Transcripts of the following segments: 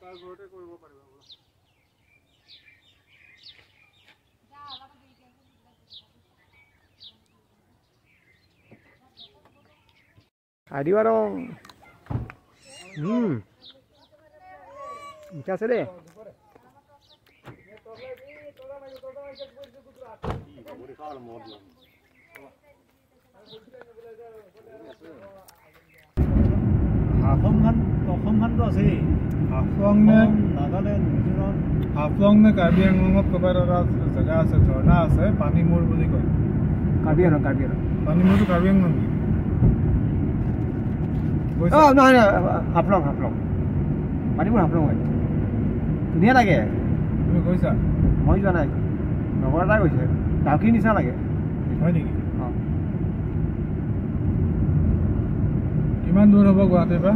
Adiós dong. Bisa sih deh. অসমখন তো আছে হাফলং নে কাৰ্বি আংলঙত ক'ৰবাত এটা জেগা আছে ঝৰ্ণা আছে পানী মূৰ বুলি কয় কাৰ্বি আংলং পানী মূৰটো কাৰ্বি আংলং নহয় হাফলং পানী মূৰ হাফলং হয় ধুনীয়া লাগে তুমি গৈছা মই যোৱা নাই লগৰ এটাই গৈছে ডাউকিৰ নিচিনা লাগে হয় নেকি কিমান দূৰ হ'ব গুৱাহাটীৰ পৰা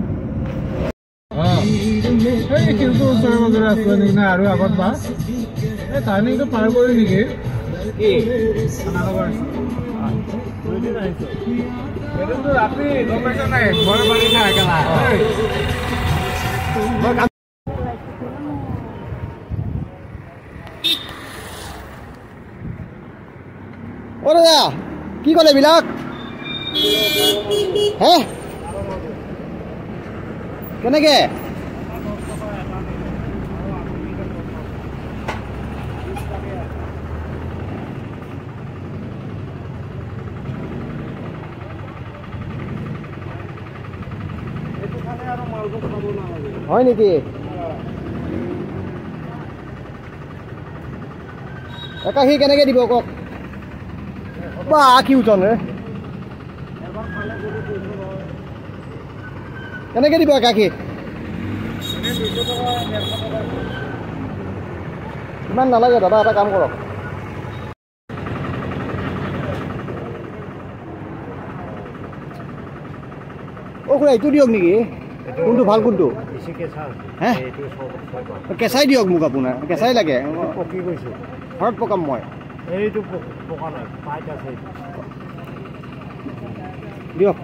কিন্তু ওচৰে পাজৰে আছে নেকি না আৰু আগত বা এই টাৰ্ণিংটো পাৰ কৰি নেকি ৰাতি গম পাইছা নাই ঘৰ পানী খাই একেলা অ দাদা কি ক'লে এইবিলাক হে কেনেকে হয় নেকি একাশী কেনেকে দিব কওক বা কি ওজন ৰে কেনেকে দিব একাশী ইমান নালাগে দাদা এটা কাম কৰক অ খুৰা এইটো দিয়ক নেকি কোনটো ভাল কোনটো হে কেঁচাই দিয়ক মোক আপোনাৰ কেঁচাই লাগে পকি গৈছো ঘৰত পকাম মই এইটো পকা নাই পাইট আছে দিয়ক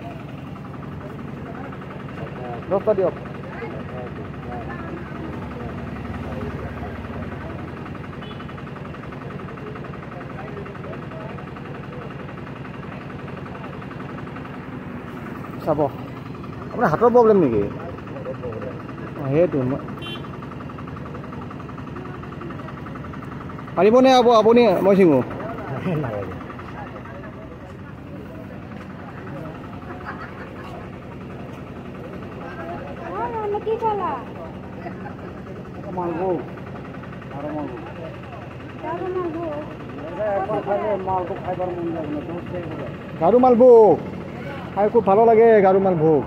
10টা দিয়ক চাব আপোনাৰ হাতৰ প্ৰব্লেম নেকি সেইটো পাৰিবনে আপুনি মই চিঙো গাৰু মালভোগ খাই খুব ভালো লাগে গাৰু মালভোগ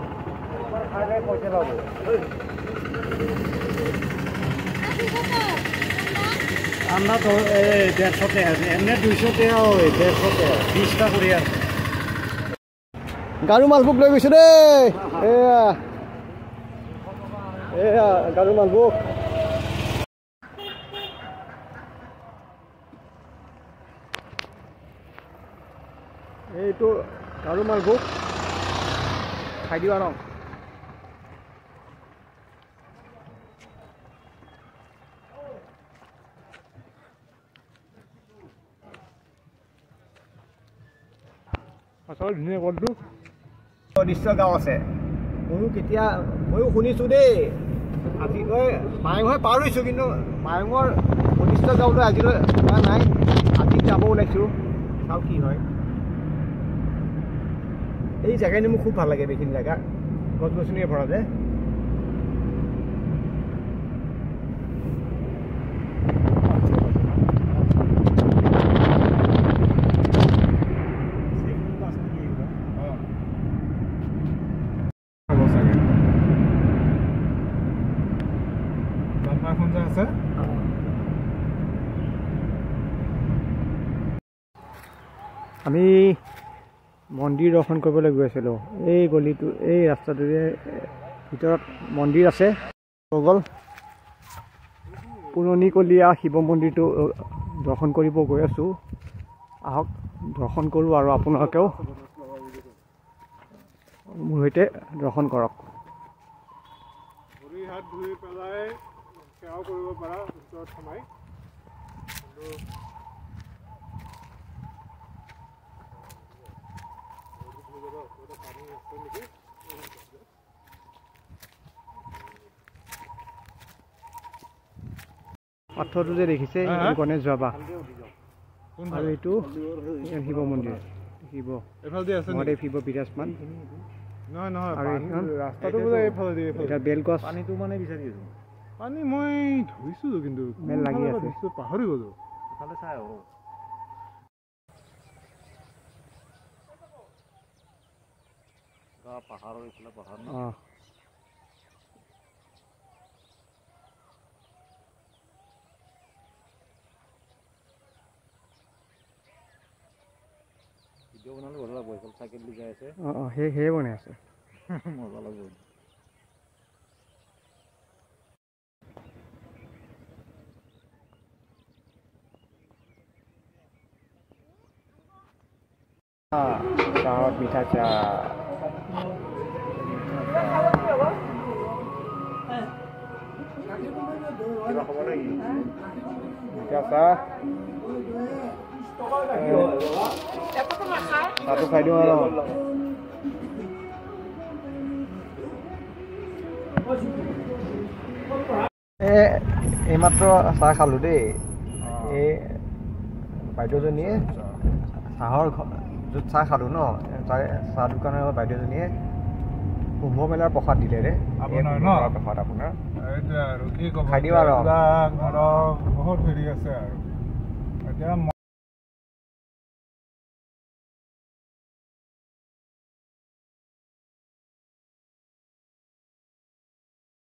আমরা তো 150 টাকা এমনি 200 টাকা হয় 150 টাকা 20টা করে আছে গাৰু মালভোগ লৈ গৈছো দেই এয়া গাৰু মালভোগ এইটো গাৰু মালভোগ খাই দিবা ন আচল ধুনীয়া বন্ধু নিশ্চ গাঁও আছে ময়ো শুনিছোঁ দেই আজিলৈ মায়ঙে পাৰ হৈছোঁ কিন্তু মায়ঙৰ ঘনিষ্ঠ গাঁওলৈ আজিলৈ যোৱা নাই আজি যাব ওলাইছোঁ চাওঁ কি হয় এই জেগাখিনি মোক খুব ভাল লাগে এইখিনি জেগা গছ গছনিৰে ভৰা যে আমি মন্দিৰ দৰ্শন কৰিবলৈ গৈ আছিলোঁ এই গলিটো এই ৰাস্তাটোৰে ভিতৰত মন্দিৰ আছে গল পুৰণি কলীয়া শিৱ মন্দিৰটো দৰ্শন কৰিব গৈ আছোঁ আহক দৰ্শন কৰোঁ আৰু আপোনালোকেও মোৰ সৈতে দৰ্শন কৰক ভৰি হাত ধুই পেলাই সেৱাও কৰিব পাৰা ভিতৰত সোমাই পাথৰটো যে দেখিছে গণেশ যোৱাবা আৰু এইটো শিৱ মন্দিৰ শিৱ এইফালে আছে মহাদেৱ শিৱ বিৰাজমান নহয় নহয় আৰু এইখন ৰাস্তাটো বোলে এইফালে দিয়ে এটা বেলগছ পানীটো মানে বিচাৰি আছো পানী মই ধৰিছিলোঁ কিন্তু মেল লাগি আছে পাহৰি গ'লো ইফালে চাই আহো পাহাৰৰ এইফালে পাহাৰ অঁ ভিডিঅ' বনালে ভাল লাগব এইফালে চাইকেল দি যাই আছে অঁ অঁ সেয়ে বনাই আছে মজা লাগব চাহত মিঠা চাহ কিবা খবৰ নেকি মিঠা চাহ চাহটো খাই দিওঁ আৰু এইমাত্ৰ চাহ খালোঁ দেই এই বাইদেউজনীয়ে চাহৰ য'ত চাহ খালোঁ ন তাৰে চাহ দোকানৰ বাইদেউজনীয়ে কুম্ভ মেলাৰ প্ৰসাদ দিলে ৰে প্ৰসাদ আপোনাৰ এইটোৱে আৰু কি ক'ব খাই দিওঁ আৰু বহুত হেৰি আছে আৰু এতিয়া